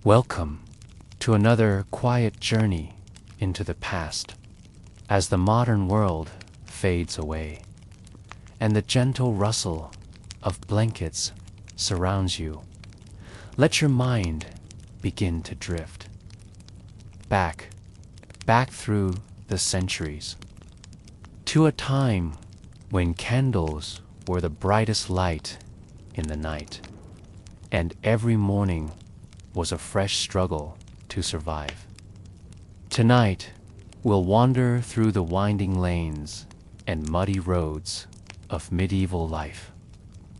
Welcome to another quiet journey into the past, as the modern world fades away, and the gentle rustle of blankets surrounds you. Let your mind begin to drift back through the centuries, to a time when candles were the brightest light in the night, and every morning was a fresh struggle to survive. Tonight, we'll wander through the winding lanes and muddy roads of medieval life,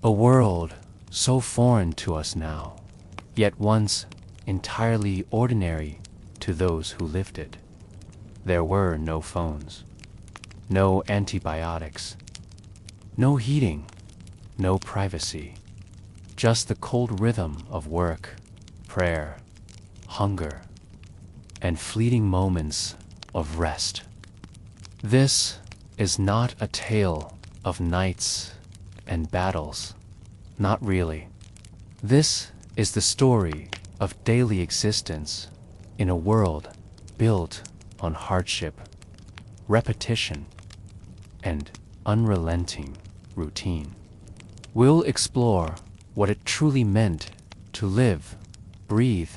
a world so foreign to us now, yet once entirely ordinary to those who lived it. There were no phones, no antibiotics, no heating, no privacy, just the cold rhythm of work, prayer, hunger, and fleeting moments of rest. This is not a tale of knights and battles, not really. This is the story of daily existence in a world built on hardship, repetition, and unrelenting routine. We'll explore what it truly meant to live, breathe,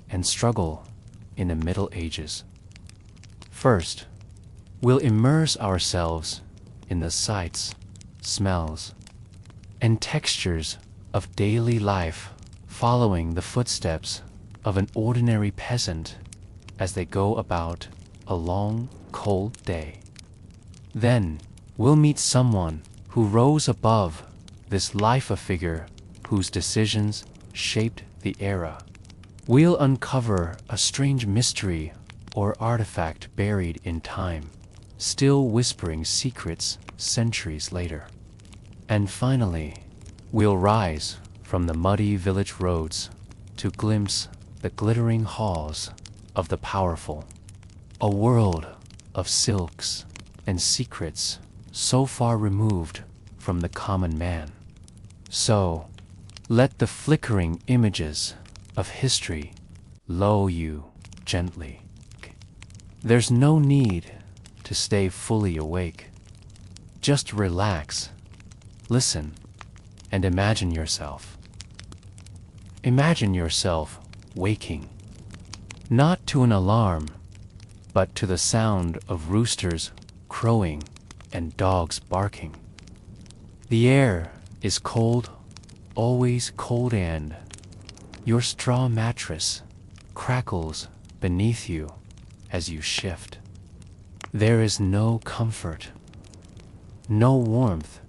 and struggle in the Middle Ages. First, we'll immerse ourselves in the sights, smells, and textures of daily life, following the footsteps of an ordinary peasant as they go about a long, cold day. Then, we'll meet someone who rose above this life, a figure whose decisions shaped the era. We'll uncover a strange mystery or artifact buried in time, still whispering secrets centuries later. And finally, we'll rise from the muddy village roads to glimpse the glittering halls of the powerful, a world of silks and secrets so far removed from the common man. So, let the flickering images of history lull you gently. There's no need to stay fully awake. Just relax, listen, and imagine yourself. Imagine yourself waking, not to an alarm, but to the sound of roosters crowing and dogs barking. The air is cold, always cold, and your straw mattress crackles beneath you as you shift. There is no comfort, no warmth,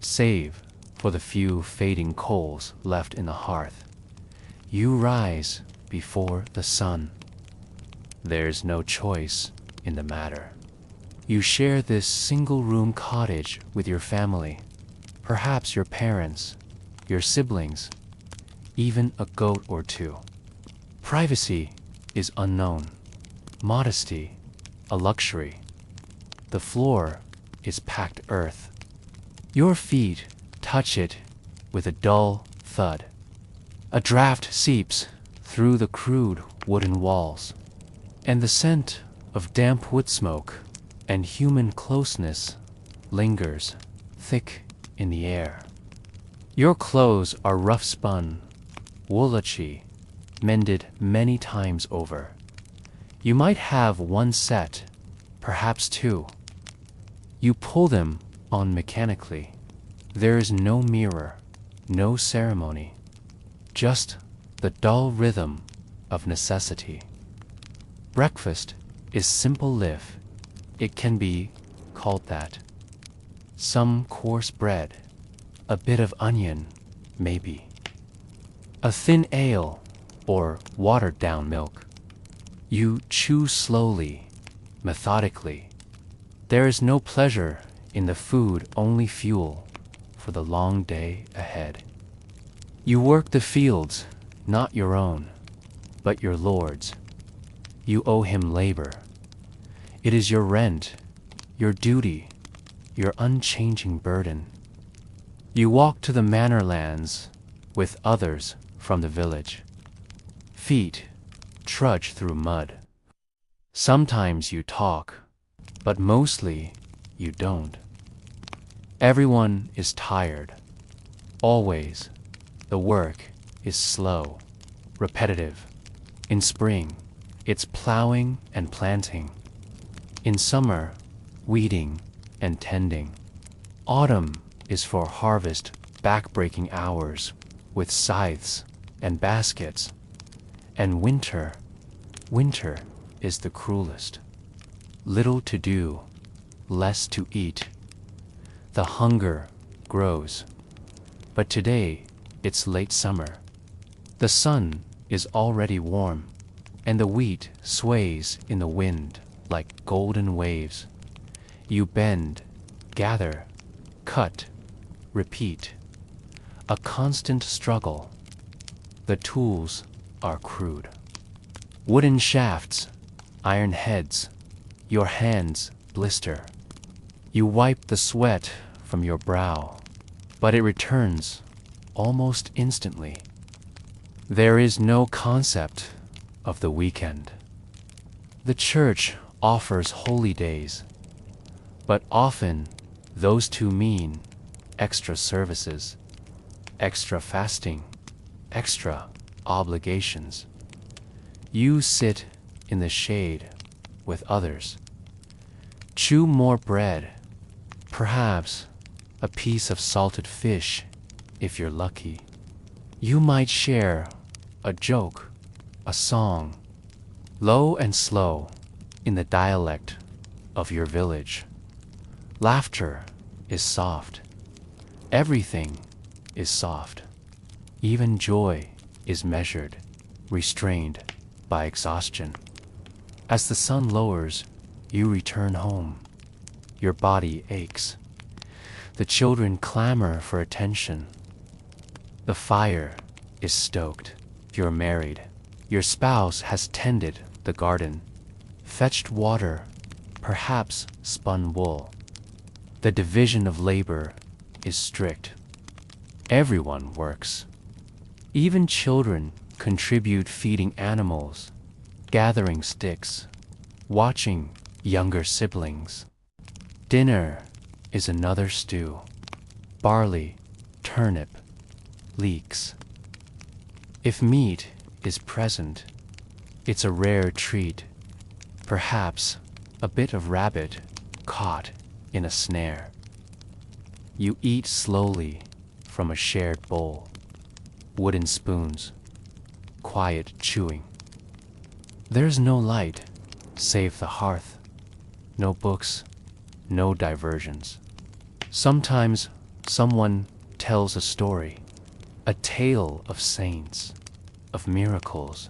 save for the few fading coals left in the hearth. You rise before the sun. There's no choice in the matter. You share this single-room cottage with your family, perhaps your parents, your siblings, even a goat or two. Privacy is unknown, modesty a luxury. The floor is packed earth. Your feet touch it with a dull thud. A draft seeps through the crude wooden walls, and the scent of damp wood smoke and human closeness lingers thick in the air. Your clothes are rough-spun, woolachy, mended many times over. You might have one set, perhaps two. You pull them on mechanically. There is no mirror, no ceremony, just the dull rhythm of necessity. Breakfast is simple live. It can be called that. Some coarse bread, a bit of onion, maybe. A thin ale or watered-down milk. You chew slowly, methodically. There is no pleasure in the food, only fuel for the long day ahead. You work the fields, not your own, but your Lord's. You owe him labor. It is your rent, your duty, your unchanging burden. You walk to the manor lands with others from the village. Feet trudge through mud. Sometimes you talk, but mostly you don't. Everyone is tired. Always. The work is slow, repetitive. In spring, it's plowing and planting. In summer, weeding and tending. Autumn is for harvest, back-breaking hours with scythes and baskets. And winter is the cruelest. Little to do, less to eat. The hunger grows. But today, it's late summer. The sun is already warm, and the wheat sways in the wind like golden waves. You bend, gather, cut, repeat. A constant struggle. The tools are crude. Wooden shafts, iron heads, your hands blister. You wipe the sweat from your brow, but it returns almost instantly. There is no concept of the weekend. The church offers holy days, but often those two mean extra services, extra fasting, extra obligations. You sit in the shade with others. Chew more bread, perhaps a piece of salted fish if you're lucky. You might share a joke, a song, low and slow in the dialect of your village. Laughter is soft. Everything is soft. Even joy is measured, restrained by exhaustion. As the sun lowers, you return home. Your body aches. The children clamor for attention. The fire is stoked. You're married. Your spouse has tended the garden, fetched water, perhaps spun wool. The division of labor is strict. Everyone works. Even children contribute feeding animals, gathering sticks, watching younger siblings. Dinner is another stew. Barley, turnip, leeks. If meat is present, it's a rare treat. Perhaps a bit of rabbit caught in a snare. You eat slowly from a shared bowl. Wooden spoons, quiet chewing. There's no light save the hearth. No books, no diversions. Sometimes someone tells a story, a tale of saints, of miracles,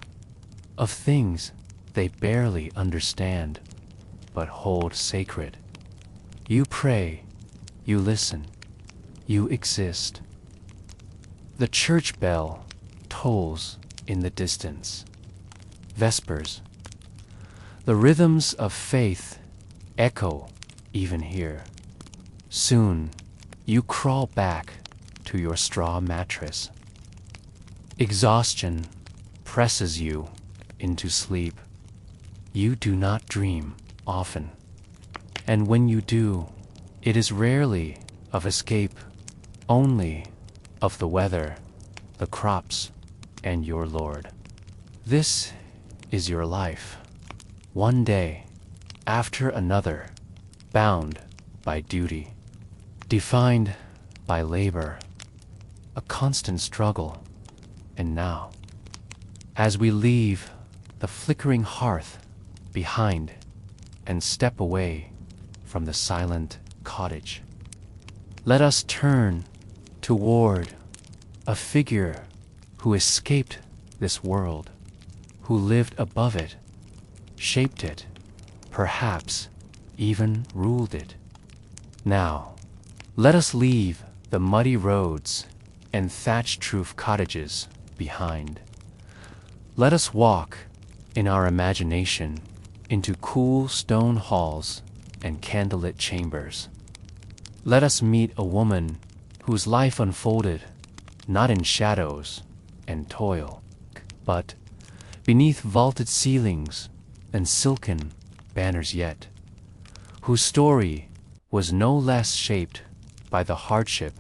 of things they barely understand but hold sacred. You pray, you listen, you exist. The church bell tolls in the distance. Vespers. The rhythms of faith echo even here. Soon you crawl back to your straw mattress. Exhaustion presses you into sleep. You do not dream often, and when you do, it is rarely of escape, only of the weather, the crops, and your Lord. This is your life, one day after another, bound by duty, defined by labor, a constant struggle. And now, as we leave the flickering hearth behind and step away from the silent cottage, let us turn toward a figure who escaped this world, who lived above it, shaped it, perhaps even ruled it. Now, let us leave the muddy roads and thatched-roof cottages behind. Let us walk in our imagination into cool stone halls and candlelit chambers. Let us meet a woman whose life unfolded not in shadows and toil, but beneath vaulted ceilings and silken banners yet, whose story was no less shaped by the hardship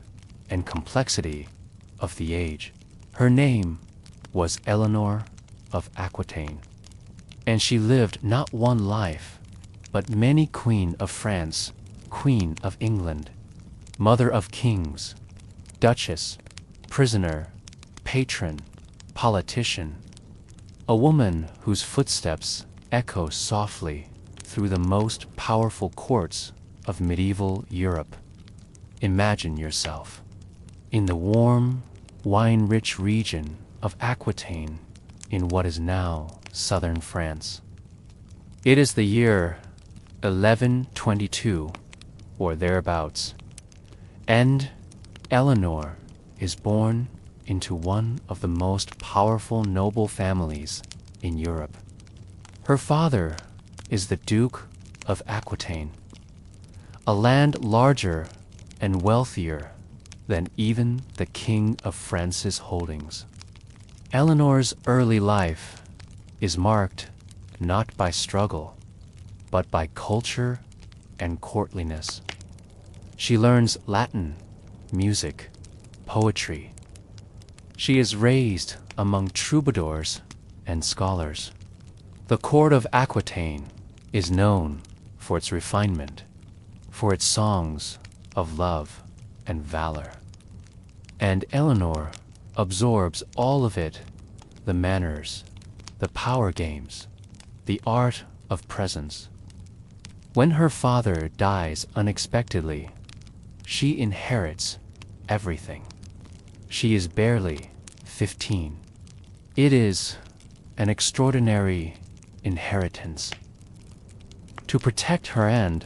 and complexity of the age. Her name was Eleanor of Aquitaine, and she lived not one life, but many: Queen of France, Queen of England, Mother of Kings, Duchess, prisoner, patron, politician, a woman whose footsteps echo softly through the most powerful courts of medieval Europe. Imagine yourself in the warm, wine-rich region of Aquitaine in what is now southern France. It is the year 1122 or thereabouts, and Eleanor is born into one of the most powerful noble families in Europe. Her father is the Duke of Aquitaine, a land larger and wealthier than even the King of France's holdings. Eleanor's early life is marked not by struggle, but by culture and courtliness. She learns Latin, music, poetry. She is raised among troubadours and scholars. The court of Aquitaine is known for its refinement, for its songs of love and valor. And Eleanor absorbs all of it: the manners, the power games, the art of presence. When her father dies unexpectedly, she inherits everything. She is barely 15. It is an extraordinary inheritance. To protect her and,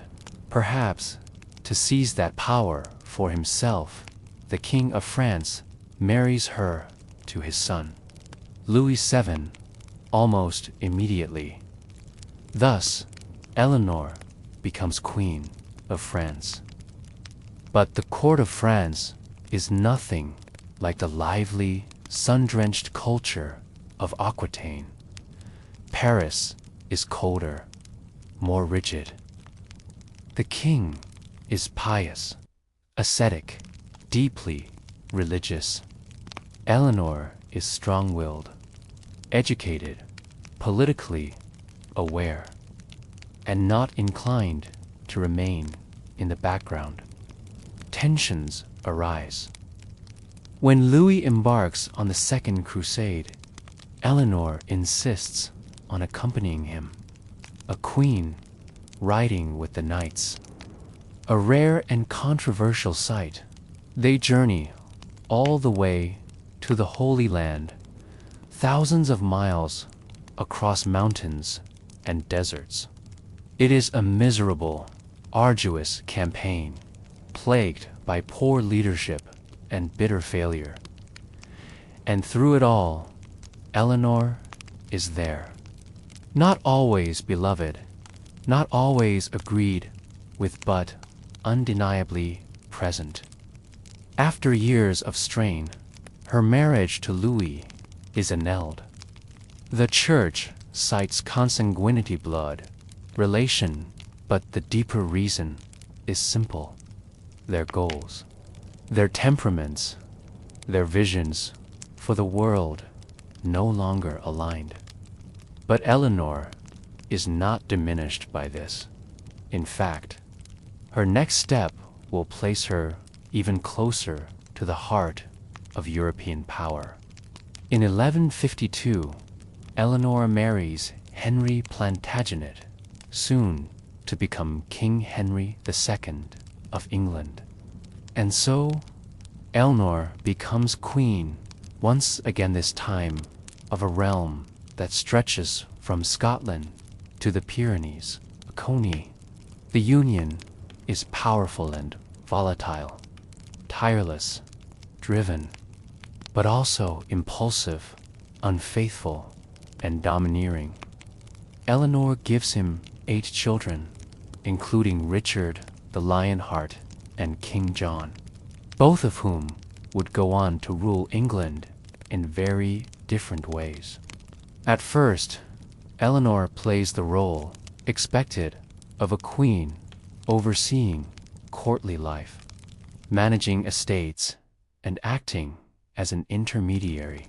perhaps, to seize that power for himself, the King of France marries her to his son, Louis VII, almost immediately. Thus, Eleanor becomes Queen of France. But the court of France is nothing like the lively, sun-drenched culture of Aquitaine. Paris is colder, more rigid. The king is pious, ascetic, deeply religious. Eleanor is strong-willed, educated, politically aware, and not inclined to remain in the background. Tensions arise. When Louis embarks on the Second Crusade, Eleanor insists on accompanying him, a queen riding with the knights. A rare and controversial sight, they journey all the way to the Holy Land, thousands of miles across mountains and deserts. It is a miserable, arduous campaign, plagued by poor leadership and bitter failure. And through it all, Eleanor is there. Not always beloved, not always agreed with, but undeniably present. After years of strain, her marriage to Louis is annulled. The Church cites consanguinity, blood relation, but the deeper reason is simple: their goals, their temperaments, their visions for the world no longer aligned. But Eleanor is not diminished by this. In fact, her next step will place her even closer to the heart of European power. In 1152, Eleanor marries Henry Plantagenet, soon to become King Henry II of England. And so, Eleanor becomes queen once again, this time of a realm that stretches from Scotland to the Pyrenees, Coney. The union is powerful and volatile, tireless, driven, but also impulsive, unfaithful, and domineering. Eleanor gives him 8 children, including Richard the Lionheart and King John, both of whom would go on to rule England in very different ways. At first, Eleanor plays the role expected of a queen overseeing courtly life, managing estates, and acting as an intermediary.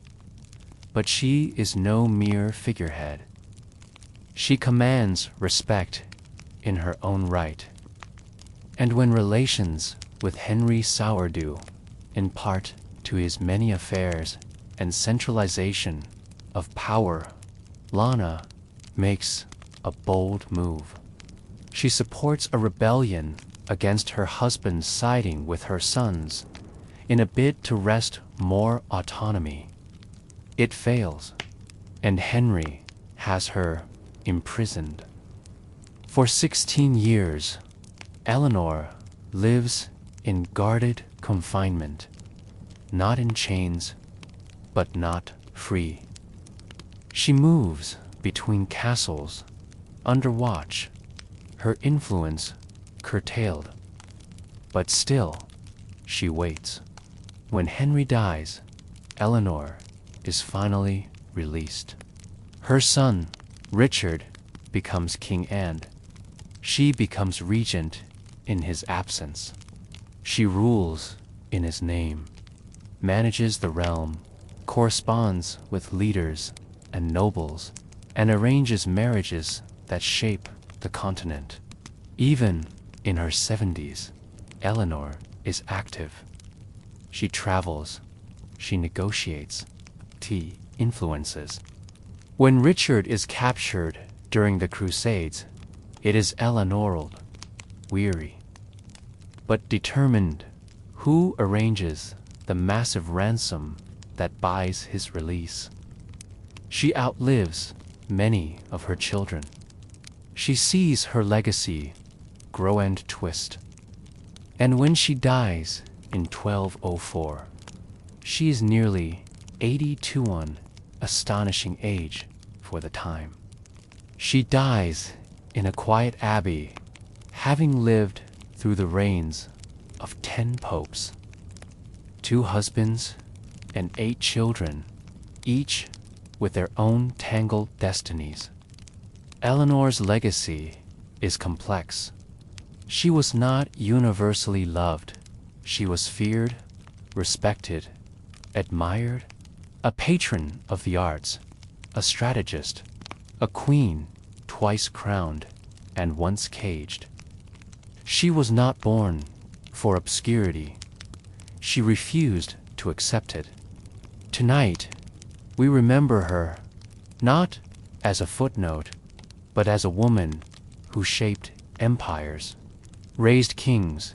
But she is no mere figurehead. She commands respect in her own right. And when relations with Henry Sourdew, in part to his many affairs and centralization of power, Lana makes a bold move. She supports a rebellion against her husband siding with her sons in a bid to wrest more autonomy. It fails, and Henry has her imprisoned. For 16 years, Eleanor lives in guarded confinement, not in chains, but not free. She moves between castles, under watch, her influence curtailed. But still, she waits. When Henry dies, Eleanor is finally released. Her son, Richard, becomes king, and she becomes regent in his absence. She rules in his name, manages the realm, corresponds with leaders and nobles, and arranges marriages that shape the continent. Even in her 70s, Eleanor is active. She travels, she negotiates, she influences. When Richard is captured during the Crusades, it is Eleanor, weary but determined, who arranges the massive ransom that buys his release. She outlives many of her children. She sees her legacy grow and twist. And when she dies in 1204, she is nearly 82, an astonishing age for the time. She dies in a quiet abbey, having lived through the reigns of 10 popes, 2 husbands, and 8 children, each with their own tangled destinies. Eleanor's legacy is complex. She was not universally loved. She was feared, respected, admired, a patron of the arts, a strategist, a queen twice crowned and once caged. She was not born for obscurity. She refused to accept it. Tonight, we remember her not as a footnote, but as a woman who shaped empires, raised kings,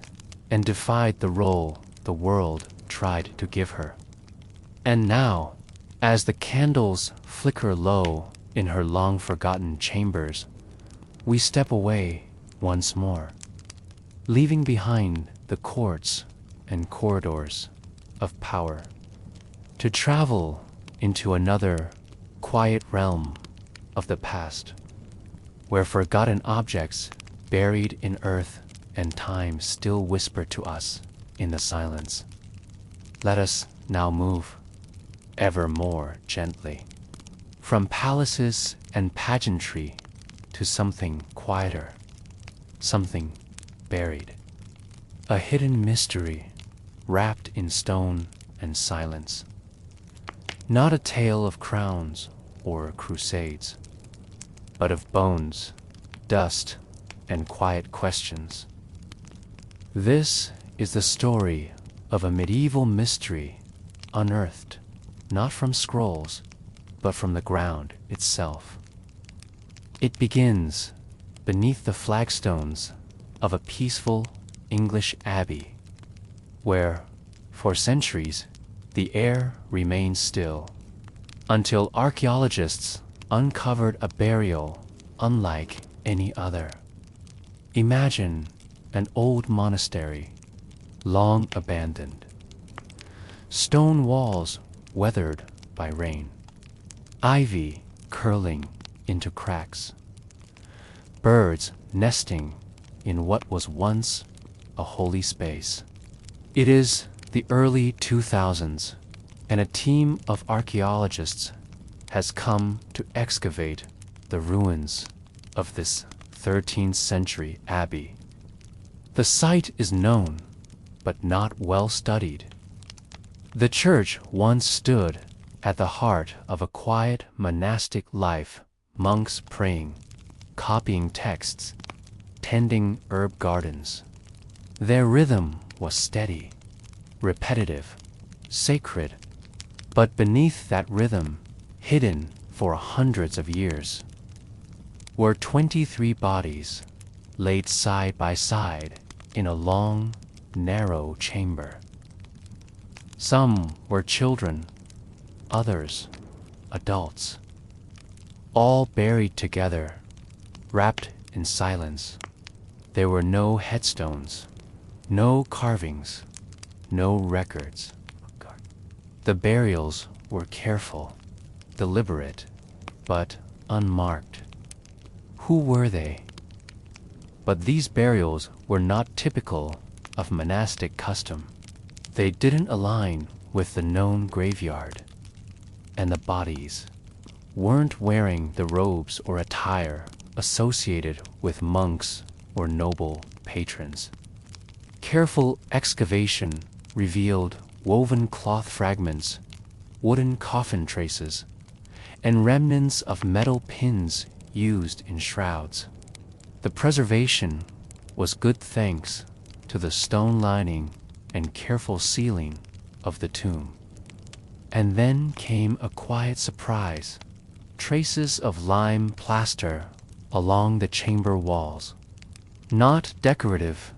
and defied the role the world tried to give her. And now, as the candles flicker low in her long-forgotten chambers, we step away once more, leaving behind the courts and corridors of power, to travel into another quiet realm of the past, where forgotten objects buried in earth and time still whisper to us in the silence. Let us now move ever more gently from palaces and pageantry to something quieter, something buried, a hidden mystery wrapped in stone and silence. Not a tale of crowns or crusades, but of bones, dust, and quiet questions. This is the story of a medieval mystery unearthed, not from scrolls, but from the ground itself. It begins beneath the flagstones of a peaceful English abbey, where, for centuries, the air remained still, until archaeologists uncovered a burial unlike any other. Imagine an old monastery, long abandoned. Stone walls weathered by rain. Ivy curling into cracks. Birds nesting in what was once a holy space. It is the early 2000s, and a team of archaeologists has come to excavate the ruins of this 13th century abbey. The site is known, but not well studied. The church once stood at the heart of a quiet monastic life, monks praying, copying texts, tending herb gardens. Their rhythm was steady, repetitive, sacred, but beneath that rhythm, hidden for hundreds of years, were 23 bodies laid side by side in a long, narrow chamber. Some were children, others adults, all buried together, wrapped in silence. There were no headstones, no carvings, no records. The burials were careful, deliberate, but unmarked. Who were they? But these burials were not typical of monastic custom. They didn't align with the known graveyard, and the bodies weren't wearing the robes or attire associated with monks or noble patrons. Careful excavation revealed woven cloth fragments, wooden coffin traces, and remnants of metal pins used in shrouds. The preservation was good thanks to the stone lining and careful sealing of the tomb. And then came a quiet surprise: traces of lime plaster along the chamber walls. Not decorative,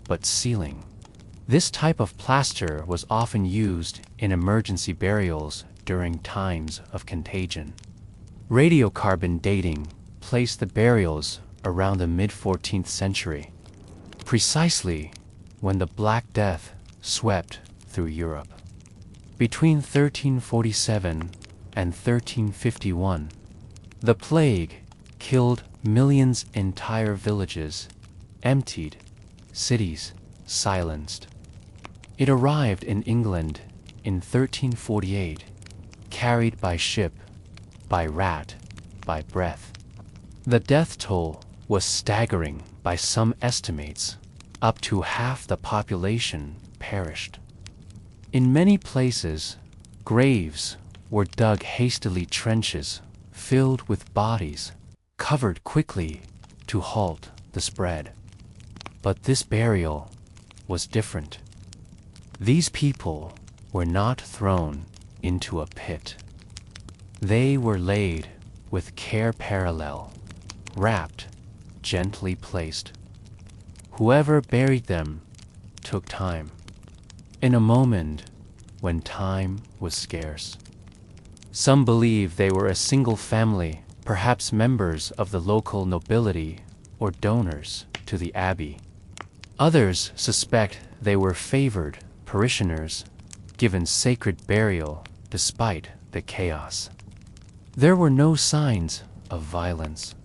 but sealing. This type of plaster was often used in emergency burials during times of contagion. Radiocarbon dating placed the burials around the mid-14th century, precisely when the Black Death swept through Europe. Between 1347 and 1351, the plague killed millions, entire villages emptied, cities silenced. It arrived in England in 1348, carried by ship, by rat, by breath. The death toll was staggering. By some estimates, up to half the population perished. In many places, graves were dug hastily, trenches filled with bodies, covered quickly to halt the spread. But this burial was different. These people were not thrown into a pit. They were laid with care, parallel, wrapped, gently placed. Whoever buried them took time, in a moment when time was scarce. Some believe they were a single family, perhaps members of the local nobility or donors to the abbey. Others suspect they were favored parishioners, given sacred burial despite the chaos. There were no signs of violence,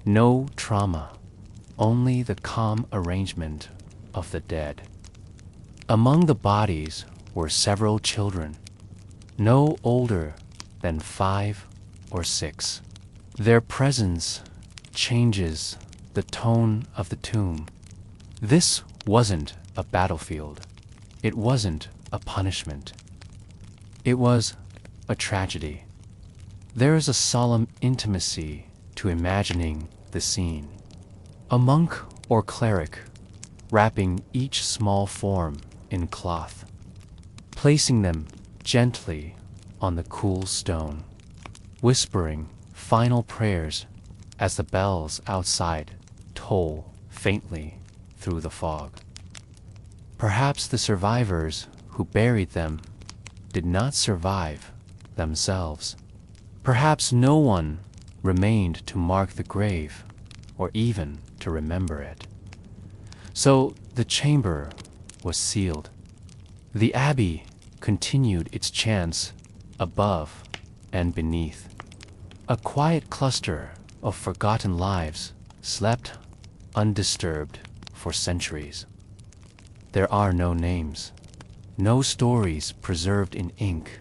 no trauma, only the calm arrangement of the dead. Among the bodies were several children, no older than 5 or 6. Their presence changes the tone of the tomb. This wasn't a battlefield. It wasn't a punishment. It was a tragedy. There is a solemn intimacy to imagining the scene. A monk or cleric wrapping each small form in cloth, placing them gently on the cool stone, whispering final prayers as the bells outside toll faintly through the fog. Perhaps the survivors who buried them did not survive themselves. Perhaps no one remained to mark the grave or even to remember it. So the chamber was sealed. The abbey continued its chants above and beneath. A quiet cluster of forgotten lives slept undisturbed for centuries. There are no names, no stories preserved in ink,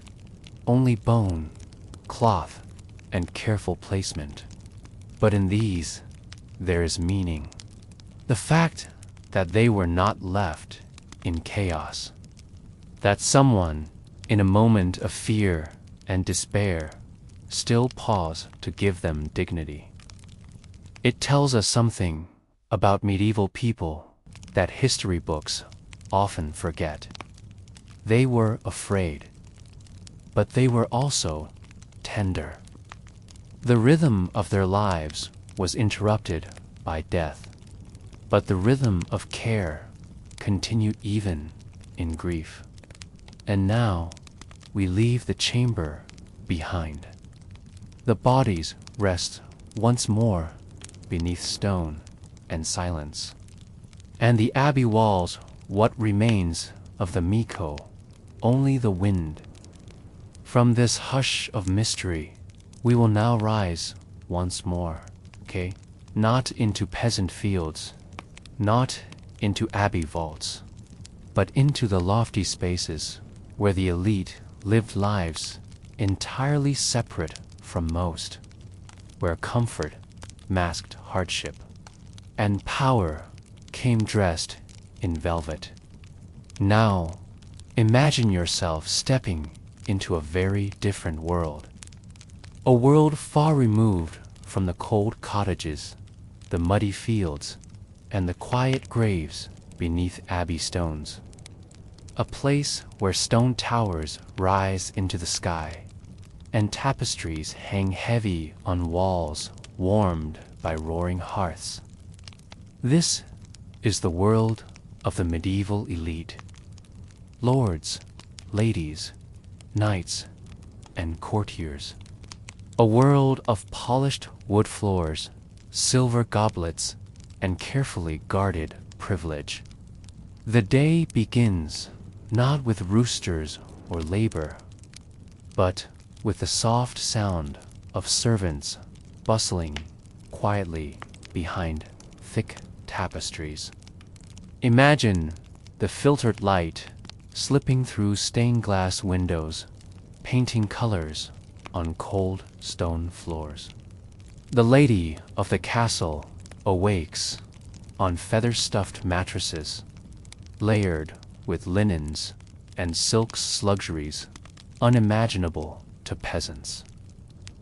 only bone, cloth, and careful placement. But in these, there is meaning. The fact that they were not left in chaos. That someone, in a moment of fear and despair, still paused to give them dignity. It tells us something about medieval people that history books often forget. They were afraid, but they were also tender. The rhythm of their lives was interrupted by death, but the rhythm of care continued even in grief. And now we leave the chamber behind. The bodies rest once more beneath stone and silence. And the abbey walls, what remains of the Miko, only the wind. From this hush of mystery, we will now rise once more, okay? Not into peasant fields, not into abbey vaults, but into the lofty spaces where the elite lived lives entirely separate from most, where comfort masked hardship, and power came dressed in velvet. Now, imagine yourself stepping into a very different world. A world far removed from the cold cottages, the muddy fields, and the quiet graves beneath abbey stones. A place where stone towers rise into the sky, and tapestries hang heavy on walls warmed by roaring hearths. This is the world of the medieval elite. Lords, ladies, knights, and courtiers. A world of polished wood floors, silver goblets, and carefully guarded privilege. The day begins not with roosters or labor, but with the soft sound of servants bustling quietly behind thick tapestries. Imagine the filtered light slipping through stained glass windows, painting colors on cold stone floors. The lady of the castle awakes on feather-stuffed mattresses, layered with linens and silks luxuries unimaginable to peasants.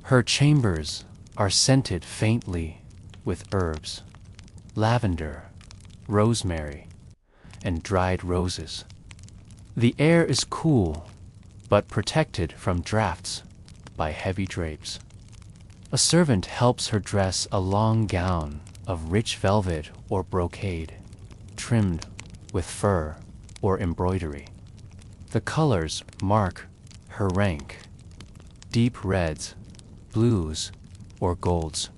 Her chambers are scented faintly with herbs, lavender, rosemary, and dried roses. The air is cool, but protected from drafts by heavy drapes. A servant helps her dress a long gown of rich velvet or brocade, trimmed with fur or embroidery. The colors mark her rank: deep reds, blues, or golds.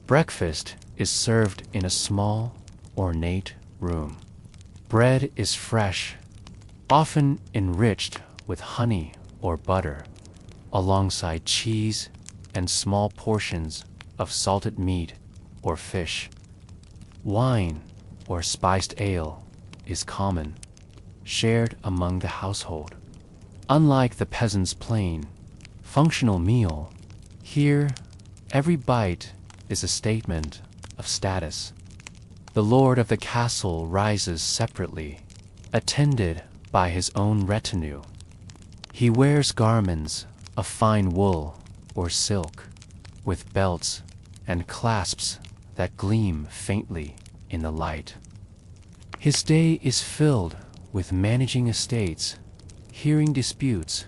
Breakfast is served in a small, ornate room. Bread is fresh, often enriched with honey or butter, alongside cheese and small portions of salted meat or fish. Wine or spiced ale is common, shared among the household. Unlike the peasant's plain, functional meal, here every bite is a statement of status. The lord of the castle rises separately, attended by his own retinue. He wears garments of fine wool or silk, with belts and clasps that gleam faintly in the light. His day is filled with managing estates, hearing disputes,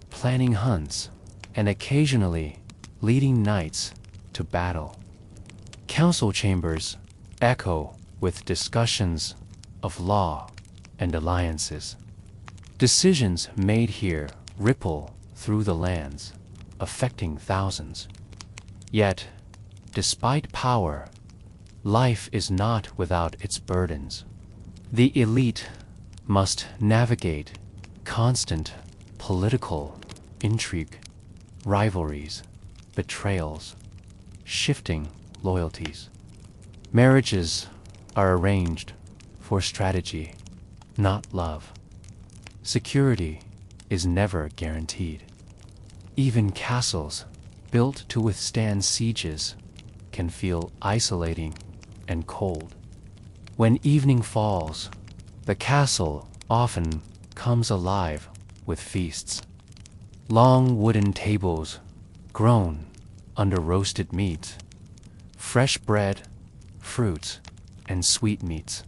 planning hunts, and occasionally leading knights to battle. Council chambers echo with discussions of law and alliances. Decisions made here ripple through the lands, affecting thousands. Yet, despite power, life is not without its burdens. The elite must navigate constant political intrigue, rivalries, betrayals, shifting loyalties. Marriages are arranged for strategy, not love. Security is never guaranteed. Even castles built to withstand sieges, can feel isolating and cold. When evening falls, the castle often comes alive with feasts. Long wooden tables groan under roasted meat, fresh bread, fruits, and sweetmeats.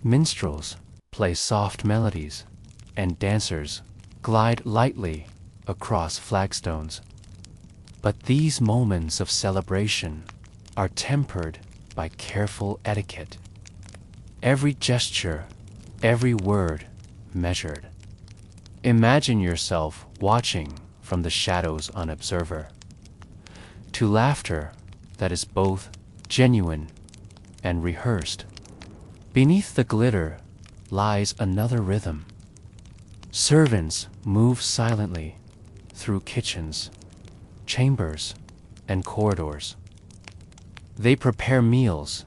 Minstrels play soft melodies, and dancers glide lightly across flagstones. But these moments of celebration are tempered by careful etiquette. Every gesture, every word measured. Imagine yourself watching from the shadows on observer. To laughter that is both genuine and rehearsed. Beneath the glitter lies another rhythm. Servants move silently through kitchens, chambers, and corridors. They prepare meals,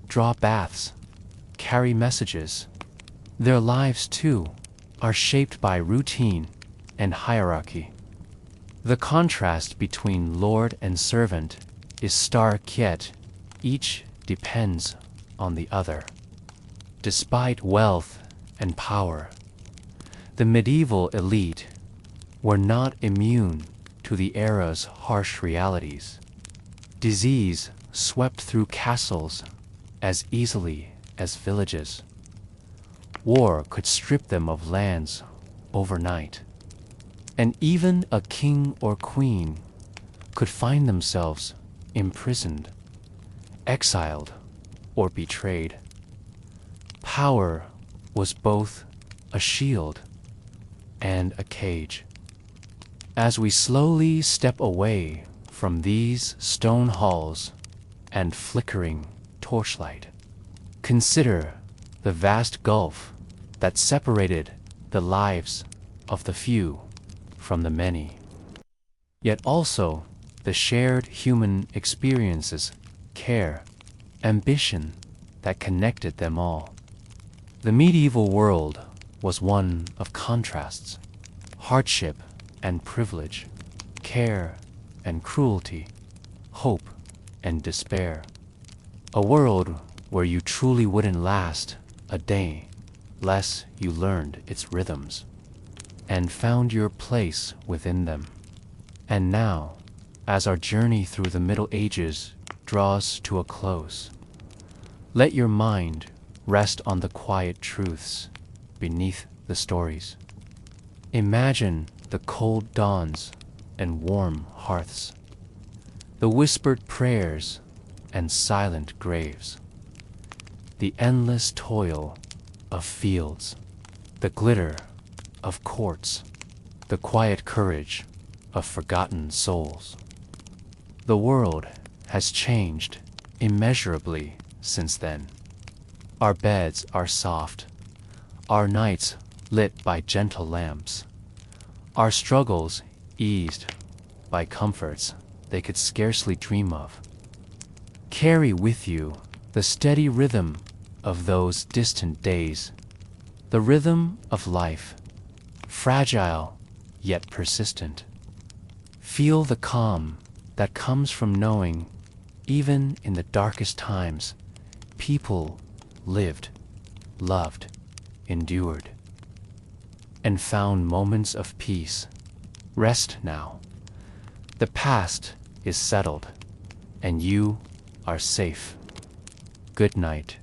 draw baths, carry messages. Their lives, too, are shaped by routine and hierarchy. The contrast between lord and servant is stark, yet each depends on the other. Despite wealth and power, the medieval elite were not immune to the era's harsh realities. Disease swept through castles as easily as villages. War could strip them of lands overnight. And even a king or queen could find themselves imprisoned, exiled, or betrayed. Power was both a shield and a cage. As we slowly step away from these stone halls and flickering torchlight, consider the vast gulf that separated the lives of the few from the many, yet also the shared human experiences, care, ambition that connected them all. The medieval world was one of contrasts, hardship and privilege, care and cruelty, hope and despair. A world where you truly wouldn't last a day less you learned its rhythms and found your place within them. And now, as our journey through the Middle Ages draws to a close, let your mind rest on the quiet truths beneath the stories. Imagine the cold dawns and warm hearths, the whispered prayers and silent graves, the endless toil of fields, the glitter of courts, the quiet courage of forgotten souls. The world has changed immeasurably since then. Our beds are soft, our nights lit by gentle lamps, our struggles eased by comforts they could scarcely dream of. Carry with you the steady rhythm of those distant days, the rhythm of life, fragile yet persistent. Feel the calm that comes from knowing, even in the darkest times, people lived, loved, endured, and found moments of peace. Rest now. The past is settled, and you are safe. Good night.